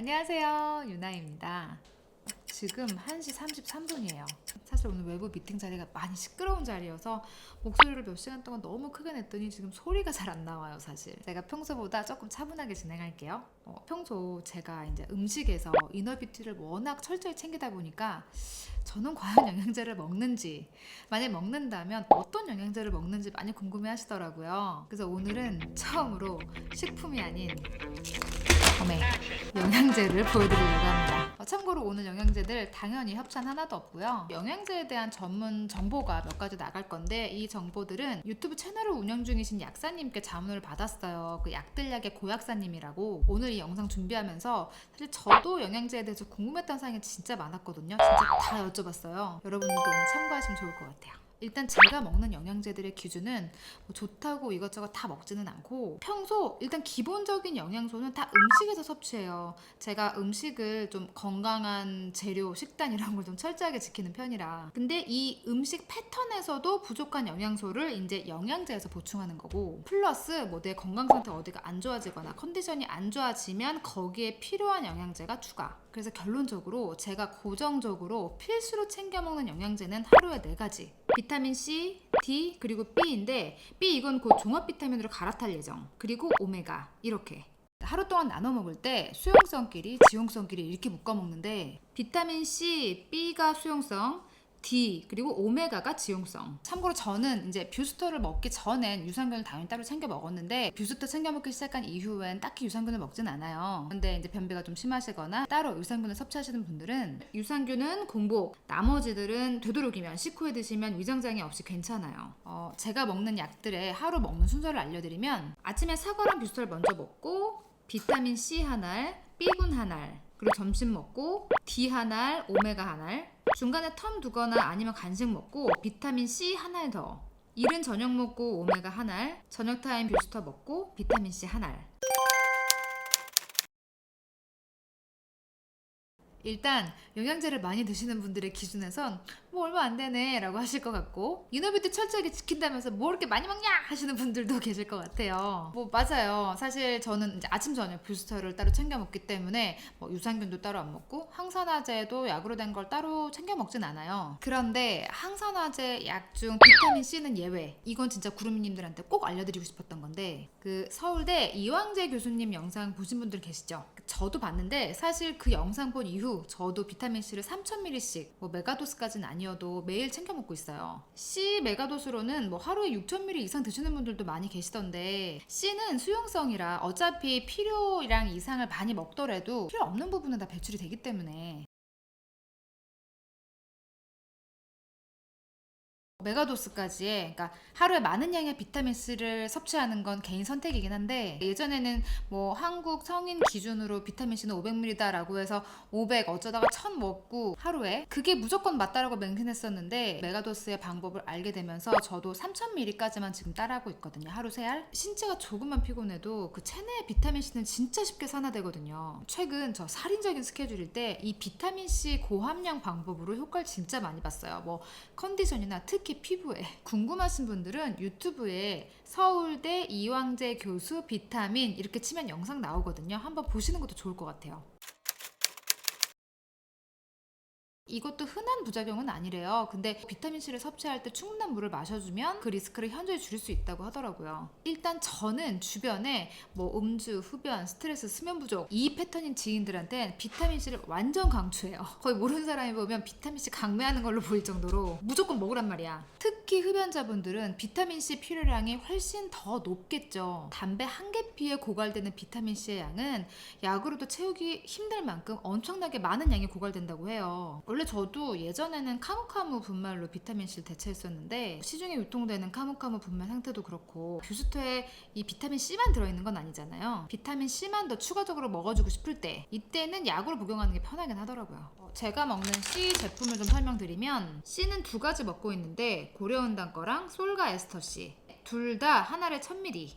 안녕하세요, 유나입니다. 지금 1시 33분이에요. 사실 오늘 외부 미팅 자리가 많이 시끄러운 자리여서 목소리를 몇 시간 동안 너무 크게 냈더니 지금 소리가 잘 안 나와요, 사실. 제가 평소보다 조금 차분하게 진행할게요. 평소 제가 이제 음식에서 이너비티를 워낙 철저히 챙기다 보니까 저는 과연 영양제를 먹는지, 만약 먹는다면 어떤 영양제를 먹는지 많이 궁금해 하시더라고요. 그래서 오늘은 처음으로 식품이 아닌 영양제를 보여드리려고 합니다. 참고로 오늘 영양제들 당연히 협찬 하나도 없고요. 영양제에 대한 전문 정보가 몇 가지 나갈 건데 이 정보들은 유튜브 채널을 운영 중이신 약사님께 자문을 받았어요. 그 약들약의 고약사님이라고. 오늘 이 영상 준비하면서 사실 저도 영양제에 대해서 궁금했던 사항이 진짜 많았거든요. 진짜 다 여쭤봤어요. 여러분들도 오늘 참고하시면 좋을 것 같아요. 일단 제가 먹는 영양제들의 기준은 뭐 좋다고 이것저것 다 먹지는 않고 평소 일단 기본적인 영양소는 다 음식에서 섭취해요. 제가 음식을 좀 건강한 재료, 식단 이런 걸 좀 철저하게 지키는 편이라. 근데 이 음식 패턴에서도 부족한 영양소를 이제 영양제에서 보충하는 거고 플러스 뭐 내 건강 상태 어디가 안 좋아지거나 컨디션이 안 좋아지면 거기에 필요한 영양제가 추가. 그래서 결론적으로 제가 고정적으로 필수로 챙겨 먹는 영양제는 하루에 4가지. 비타민 C, D, 그리고 B인데 B 이건 곧 종합 비타민으로 갈아탈 예정. 그리고 오메가 이렇게. 하루 동안 나눠 먹을 때 수용성끼리 지용성끼리 이렇게 묶어 먹는데 비타민 C, B가 수용성, D 그리고 오메가가 지용성. 참고로 저는 이제 뷰스터를 먹기 전엔 유산균을 당연히 따로 챙겨 먹었는데 뷰스터 챙겨 먹기 시작한 이후엔 딱히 유산균을 먹진 않아요. 근데 이제 변비가 좀 심하시거나 따로 유산균을 섭취하시는 분들은 유산균은 공복, 나머지들은 되도록이면 식후에 드시면 위장장애 없이 괜찮아요. 제가 먹는 약들의 하루 먹는 순서를 알려드리면 아침에 사과랑 뷰스터를 먼저 먹고 비타민 C 한 알, B군 한 알, 그리고 점심 먹고 D 한 알, 오메가 한 알, 중간에 텀 두거나 아니면 간식 먹고 비타민 C 한 알 더. 이른 저녁 먹고 오메가 한 알, 저녁 타임 뷰스터 먹고 비타민 C 한 알. 일단 영양제를 많이 드시는 분들의 기준에선 뭐 얼마 안 되네 라고 하실 것 같고 이너비티 철저하게 지킨다면서 뭐 이렇게 많이 먹냐 하시는 분들도 계실 것 같아요. 뭐 맞아요. 사실 저는 이제 아침 저녁 뷰스터를 따로 챙겨 먹기 때문에 뭐 유산균도 따로 안 먹고 항산화제도 약으로 된 걸 따로 챙겨 먹진 않아요. 그런데 항산화제 약 중 비타민 C는 예외. 이건 진짜 구름이님들한테 꼭 알려드리고 싶었던 건데 그 서울대 이왕재 교수님 영상 보신 분들 계시죠? 저도 봤는데 사실 그 영상 본 이후 저도 비타민C를 3000ml씩 뭐 메가도스까지는 아니어도 매일 챙겨 먹고 있어요. C 메가도스로는 뭐 하루에 6000ml 이상 드시는 분들도 많이 계시던데 C는 수용성이라 어차피 필요량 이상을 많이 먹더라도 필요 없는 부분은 다 배출이 되기 때문에 메가도스까지의 그러니까 하루에 많은 양의 비타민C를 섭취하는 건 개인 선택이긴 한데 예전에는 뭐 한국 성인 기준으로 비타민C는 500ml다 라고 해서 500 어쩌다가 1000 먹고 하루에 그게 무조건 맞다라고 맹신했었는데 메가도스의 방법을 알게 되면서 저도 3000ml까지만 지금 따라하고 있거든요. 하루 3알. 신체가 조금만 피곤해도 그 체내의 비타민C는 진짜 쉽게 산화되거든요. 최근 저 살인적인 스케줄일 때 이 비타민C 고함량 방법으로 효과를 진짜 많이 봤어요. 뭐 컨디션이나 특히 피부에 궁금하신 분들은 유튜브에 서울대 이왕재 교수 비타민 이렇게 치면 영상 나오거든요. 한번 보시는 것도 좋을 것 같아요. 이것도 흔한 부작용은 아니래요. 근데 비타민C를 섭취할 때 충분한 물을 마셔주면 그 리스크를 현저히 줄일 수 있다고 하더라고요. 일단 저는 주변에 뭐 음주, 흡연, 스트레스, 수면 부족 이 패턴인 지인들한테 비타민C를 완전 강추해요. 거의 모르는 사람이 보면 비타민C 강매하는 걸로 보일 정도로 무조건 먹으란 말이야. 특히 흡연자분들은 비타민C 필요량이 훨씬 더 높겠죠. 담배 한 개 피에 고갈되는 비타민C의 양은 약으로도 채우기 힘들 만큼 엄청나게 많은 양이 고갈된다고 해요. 원래 저도 예전에는 카무카무 분말로 비타민C를 대체했었는데 시중에 유통되는 카무카무 분말 상태도 그렇고 뷰스터에 이 비타민C만 들어있는 건 아니잖아요. 비타민C만 더 추가적으로 먹어주고 싶을 때 이때는 약으로 복용하는 게 편하긴 하더라고요. 제가 먹는 C 제품을 좀 설명드리면 C는 2가지 먹고 있는데 고려온단 거랑 솔가 에스터 C 둘 다 한 알에 1000ml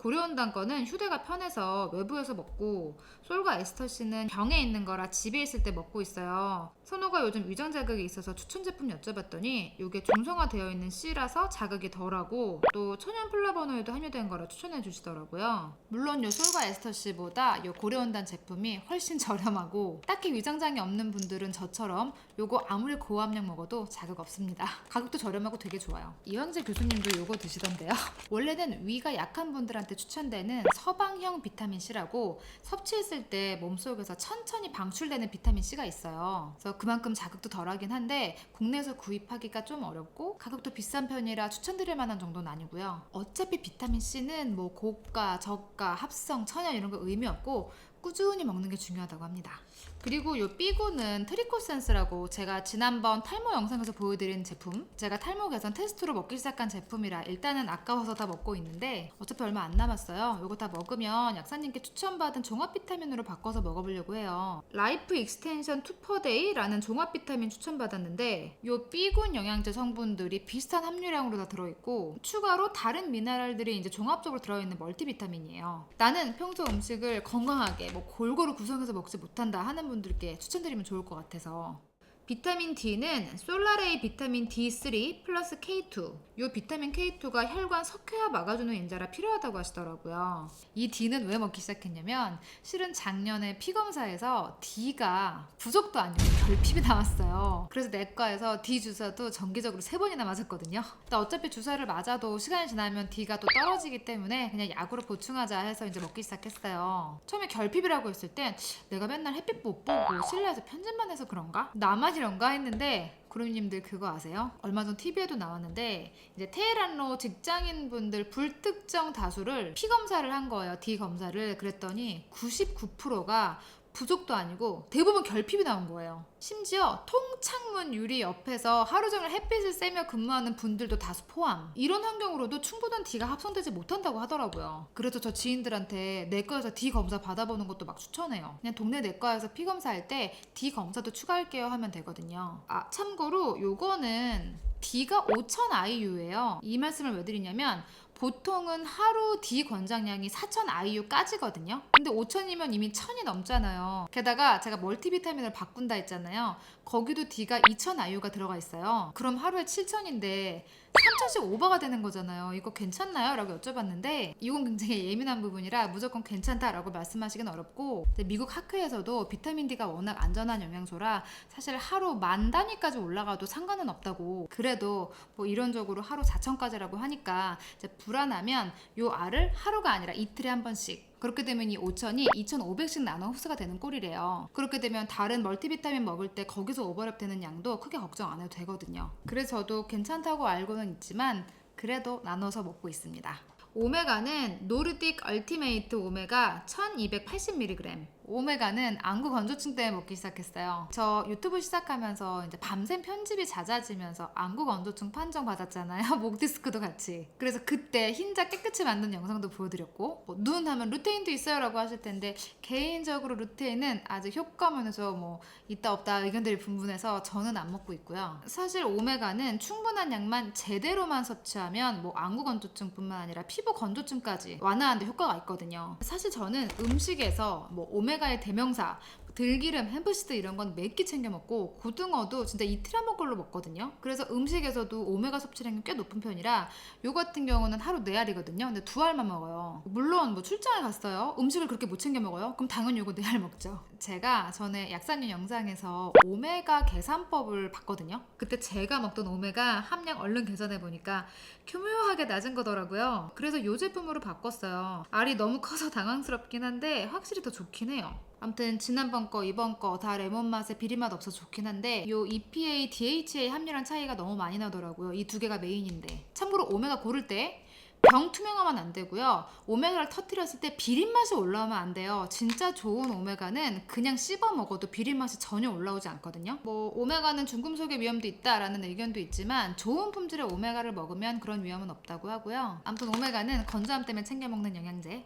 고려온단 거는 휴대가 편해서 외부에서 먹고, 솔과 에스터씨는 병에 있는 거라 집에 있을 때 먹고 있어요. 선호가 요즘 위장 자극이 있어서 추천 제품 여쭤봤더니 이게 중성화되어 있는 C라서 자극이 덜하고 또 천연 플라보노이드 함유된 거라 추천해 주시더라고요. 물론 요 솔과 에스터씨보다 요 고려온단 제품이 훨씬 저렴하고, 딱히 위장장애 없는 분들은 저처럼 요거 아무리 고함량 먹어도 자극 없습니다. 가격도 저렴하고 되게 좋아요. 이황재 교수님도 요거 드시던데요. 원래는 위가 약한 분들한테 추천되는 서방형 비타민C라고 섭취했을 때 몸속에서 천천히 방출되는 비타민C가 있어요. 그래서 그만큼 자극도 덜하긴 한데 국내에서 구입하기가 좀 어렵고 가격도 비싼 편이라 추천드릴 만한 정도는 아니고요. 어차피 비타민C는 뭐 고가, 저가, 합성, 천연 이런 거 의미 없고 꾸준히 먹는 게 중요하다고 합니다. 그리고 요 삐고는 트리코센스라고 제가 지난번 탈모 영상에서 보여드린 제품, 제가 탈모 개선 테스트로 먹기 시작한 제품이라 일단은 아까워서 다 먹고 있는데 어차피 얼마 안 남았어요. 요거 다 먹으면 약사님께 추천받은 종합 비타민으로 바꿔서 먹어보려고 해요. 라이프 익스텐션 2%데이라는 종합 비타민 추천받았는데 요 삐군 영양제 성분들이 비슷한 함유량으로 다 들어있고 추가로 다른 미네랄들이 이제 종합적으로 들어있는 멀티비타민이에요. 나는 평소 음식을 건강하게 뭐 골고루 구성해서 먹지 못한다 하는 분들께 추천드리면 좋을 것 같아서. 비타민 D는 솔라레이 비타민 D3 플러스 K2. 이 비타민 K2가 혈관 석회화 막아주는 인자라 필요하다고 하시더라고요. 이 D는 왜 먹기 시작했냐면 실은 작년에 피검사에서 D가 부족도 아니고 결핍이 나왔어요. 그래서 내과에서 D 주사도 정기적으로 3번이나 맞았거든요. 근데 어차피 주사를 맞아도 시간이 지나면 D가 또 떨어지기 때문에 그냥 약으로 보충하자 해서 이제 먹기 시작했어요. 처음에 결핍이라고 했을 땐 내가 맨날 햇빛 못 보고 실내에서 편집만 해서 그런가? 나만 이런가 했는데 구름님들 그거 아세요? 얼마 전 TV에도 나왔는데 이제 테헤란로 직장인분들 불특정 다수를 피검사를 한 거예요. D 검사를. 그랬더니 99%가 부족도 아니고 대부분 결핍이 나온 거예요. 심지어 통창문 유리 옆에서 하루 종일 햇빛을 쐬며 근무하는 분들도 다수 포함. 이런 환경으로도 충분한 D가 합성되지 못한다고 하더라고요. 그래서 저 지인들한테 내과에서 D 검사 받아보는 것도 막 추천해요. 그냥 동네 내과에서 피 검사할 때 D 검사도 추가할게요 하면 되거든요. 아, 참고로 요거는 D가 5000 IU예요. 이 말씀을 왜 드리냐면 보통은 하루 D 권장량이 4000 IU까지거든요. 근데 5000이면 이미 1000이 넘잖아요. 게다가 제가 멀티비타민을 바꾼다 했잖아요. 거기도 D가 2000 IU가 들어가 있어요. 그럼 하루에 7000인데 3000씩 오버가 되는 거잖아요. 이거 괜찮나요? 라고 여쭤봤는데 이건 굉장히 예민한 부분이라 무조건 괜찮다라고 말씀하시긴 어렵고, 미국 학회에서도 비타민 D가 워낙 안전한 영양소라 사실 하루 10,000 단위까지 올라가도 상관은 없다고, 그래도 뭐 이론적으로 하루 4000까지라고 하니까 이제 불안하면 요 알을 하루가 아니라 이틀에 한 번씩, 그렇게 되면 이 5000이 2500씩 나눠 흡수가 되는 꼴이래요. 그렇게 되면 다른 멀티비타민 먹을 때 거기서 오버랩 되는 양도 크게 걱정 안 해도 되거든요. 그래서 저도 괜찮다고 알고는 있지만 그래도 나눠서 먹고 있습니다. 오메가는 노르딕 얼티메이트 오메가 1280mg. 오메가는 안구 건조증 때문에 먹기 시작했어요. 저 유튜브 시작하면서 이제 밤샘 편집이 잦아지면서 안구 건조증 판정 받았잖아요. 목 디스크도 같이. 그래서 그때 흰자 깨끗이 만든 영상도 보여드렸고, 뭐 눈 하면 루테인도 있어요 라고 하실 텐데 개인적으로 루테인은 아직 효과면에서 뭐 있다 없다 의견들이 분분해서 저는 안 먹고 있고요. 사실 오메가는 충분한 양만 제대로만 섭취하면 뭐 안구 건조증뿐만 아니라 피부 건조증까지 완화하는 데 효과가 있거든요. 사실 저는 음식에서 뭐 오메가의 대명사 들기름, 햄프시드 이런 건 몇 끼 챙겨 먹고 고등어도 진짜 이틀에 한 번 걸로 먹거든요. 그래서 음식에서도 오메가 섭취량이 꽤 높은 편이라 요 같은 경우는 하루 4알이거든요. 근데 2알만 먹어요. 물론 뭐 출장을 갔어요. 음식을 그렇게 못 챙겨 먹어요? 그럼 당연히 요거 4알 먹죠. 제가 전에 약사님 영상에서 오메가 계산법을 봤거든요. 그때 제가 먹던 오메가 함량 얼른 계산해 보니까 교묘하게 낮은 거더라고요. 그래서 요 제품으로 바꿨어요. 알이 너무 커서 당황스럽긴 한데 확실히 더 좋긴 해요. 아무튼 지난번 거 이번 거 다 레몬 맛에 비린맛 없어서 좋긴 한데 요 EPA, DHA 함유량 차이가 너무 많이 나더라고요. 이 두 개가 메인인데. 참고로 오메가 고를 때 병 투명하면 안 되고요. 오메가를 터뜨렸을 때 비린맛이 올라오면 안 돼요. 진짜 좋은 오메가는 그냥 씹어 먹어도 비린맛이 전혀 올라오지 않거든요. 뭐 오메가는 중금속의 위험도 있다라는 의견도 있지만 좋은 품질의 오메가를 먹으면 그런 위험은 없다고 하고요. 아무튼 오메가는 건조함 때문에 챙겨 먹는 영양제.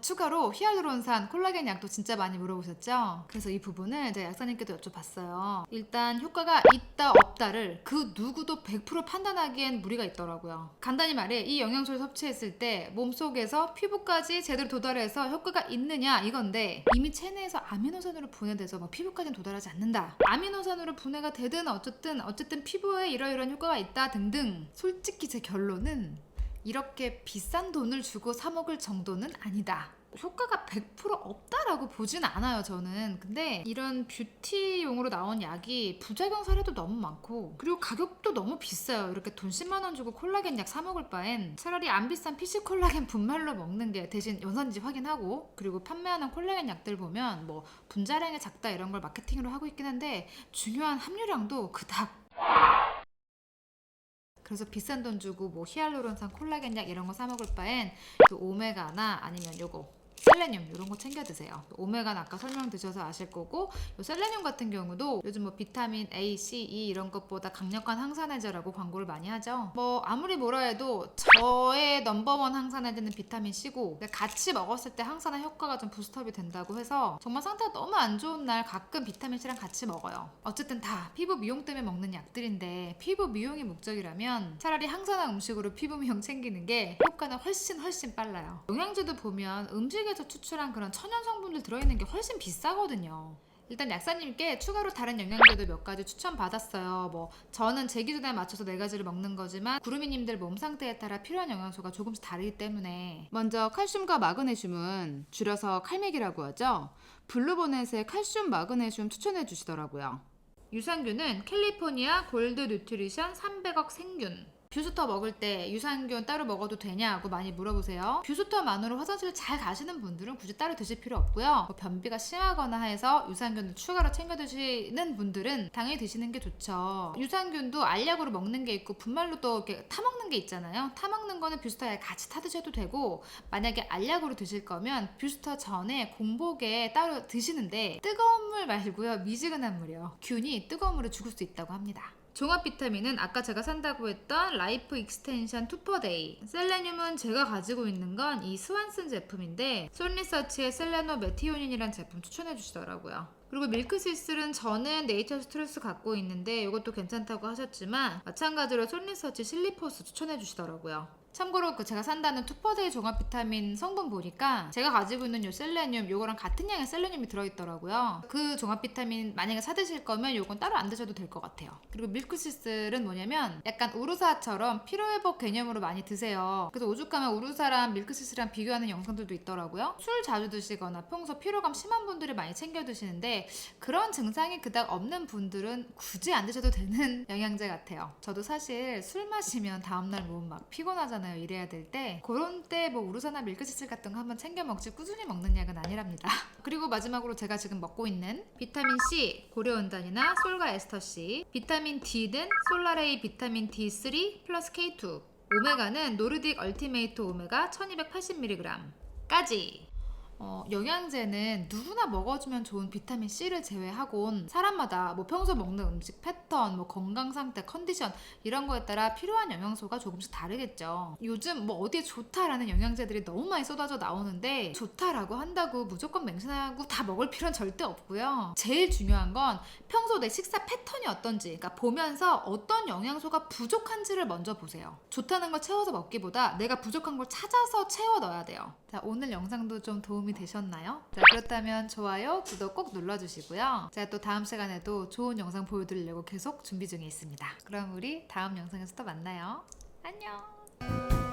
추가로 히알루론산, 콜라겐 약도 진짜 많이 물어보셨죠? 그래서 이 부분을 제가 약사님께도 여쭤봤어요. 일단 효과가 있다 없다를 그 누구도 100% 판단하기엔 무리가 있더라고요. 간단히 말해 이 영양소를 섭취했을 때 몸속에서 피부까지 제대로 도달해서 효과가 있느냐 이건데, 이미 체내에서 아미노산으로 분해돼서 피부까지는 도달하지 않는다, 아미노산으로 분해가 되든 어쨌든 피부에 이러이러한 효과가 있다 등등. 솔직히 제 결론은 이렇게 비싼 돈을 주고 사 먹을 정도는 아니다. 효과가 100% 없다라고 보진 않아요, 저는. 근데 이런 뷰티용으로 나온 약이 부작용 사례도 너무 많고, 그리고 가격도 너무 비싸요. 이렇게 돈 10만 원 주고 콜라겐 약 사 먹을 바엔 차라리 안 비싼 PC 콜라겐 분말로 먹는 게, 대신 연산지 확인하고, 그리고 판매하는 콜라겐 약들 보면 분자량이 작다 이런 걸 마케팅으로 하고 있긴 한데 중요한 함유량도 그닥. 그래서 비싼 돈 주고 히알루론산, 콜라겐 약 이런 거 사 먹을 바엔 그 오메가나 아니면 요거 셀레늄 이런 거 챙겨 드세요. 오메가는 아까 설명 드셔서 아실 거고, 요 셀레늄 같은 경우도 요즘 비타민 A, C, E 이런 것보다 강력한 항산화제라고 광고를 많이 하죠. 아무리 뭐라 해도 저의 넘버원 항산화제는 비타민 C고, 같이 먹었을 때 항산화 효과가 좀 부스트업이 된다고 해서 정말 상태가 너무 안 좋은 날 가끔 비타민 C랑 같이 먹어요. 어쨌든 다 피부 미용 때문에 먹는 약들인데, 피부 미용이 목적이라면 차라리 항산화 음식으로 피부 미용 챙기는 게 효과는 훨씬 빨라요. 영양제도 보면 음식에서 추출한 그런 천연 성분들 들어있는 게 훨씬 비싸거든요. 일단 약사님께 추가로 다른 영양제도 몇 가지 추천받았어요. 저는 제 기준에 맞춰서 4가지를 먹는 거지만 구루미님들 몸 상태에 따라 필요한 영양소가 조금씩 다르기 때문에, 먼저 칼슘과 마그네슘은 줄여서 칼맥이라고 하죠. 블루보넷의 칼슘 마그네슘 추천해 주시더라고요. 유산균은 캘리포니아 골드 뉴트리션 300억 생균. 뷰스터 먹을 때 유산균 따로 먹어도 되냐고 많이 물어보세요. 뷰스터만으로 화장실 잘 가시는 분들은 굳이 따로 드실 필요 없고요. 변비가 심하거나 해서 유산균을 추가로 챙겨 드시는 분들은 당연히 드시는 게 좋죠. 유산균도 알약으로 먹는 게 있고 분말로도 이렇게 타먹는 게 있잖아요. 타먹는 거는 뷰스터에 같이 타 드셔도 되고, 만약에 알약으로 드실 거면 뷰스터 전에 공복에 따로 드시는데 뜨거운 물 말고요, 미지근한 물이요. 균이 뜨거운 물에 죽을 수 있다고 합니다. 종합 비타민은 아까 제가 산다고 했던 라이프 익스텐션 투퍼데이. 셀레늄은 제가 가지고 있는 건 이 스완슨 제품인데, 솔리서치의 셀레노 메티오닌이라는 제품 추천해 주시더라고요. 그리고 밀크시슬은 저는 네이처 스트레스 갖고 있는데 이것도 괜찮다고 하셨지만, 마찬가지로 솔리서치 실리포스 추천해 주시더라고요. 참고로 제가 산다는 투퍼데이 종합 비타민 성분 보니까 제가 가지고 있는 요 셀레늄, 요거랑 같은 양의 셀레늄이 들어있더라고요. 그 종합 비타민 만약에 사드실 거면 요건 따로 안 드셔도 될 것 같아요. 그리고 밀크시슬은 뭐냐면 약간 우루사처럼 피로회복 개념으로 많이 드세요. 그래서 오죽하면 우루사랑 밀크시슬이랑 비교하는 영상들도 있더라고요. 술 자주 드시거나 평소 피로감 심한 분들이 많이 챙겨 드시는데, 그런 증상이 그닥 없는 분들은 굳이 안 드셔도 되는 영양제 같아요. 저도 사실 술 마시면 다음날 몸 막 피곤하잖아요. 일해야 될 때. 그런 때 우루사나 밀크시슬 같은 거 한번 챙겨 먹지 꾸준히 먹는 약은 아니랍니다. 그리고 마지막으로 제가 지금 먹고 있는 비타민 C, 고려은단이나 솔과 에스터C, 비타민 D는 솔라레이 비타민 D3 플러스 K2, 오메가는 노르딕 얼티메이트 오메가 1280mg까지. 영양제는 누구나 먹어주면 좋은 비타민 C를 제외하곤 사람마다 평소 먹는 음식 패턴, 건강 상태, 컨디션 이런 거에 따라 필요한 영양소가 조금씩 다르겠죠. 요즘 어디에 좋다라는 영양제들이 너무 많이 쏟아져 나오는데, 좋다라고 한다고 무조건 맹신하고 다 먹을 필요는 절대 없고요. 제일 중요한 건 평소 내 식사 패턴이 어떤지, 그러니까 보면서 어떤 영양소가 부족한지를 먼저 보세요. 좋다는 걸 채워서 먹기보다 내가 부족한 걸 찾아서 채워 넣어야 돼요. 자, 오늘 영상도 좀 도움이 되셨나요? 자, 그렇다면 좋아요, 구독 꼭 눌러주시고요. 제가 또 다음 시간에도 좋은 영상 보여드리려고 계속 준비 중에 있습니다. 그럼 우리 다음 영상에서 또 만나요. 안녕.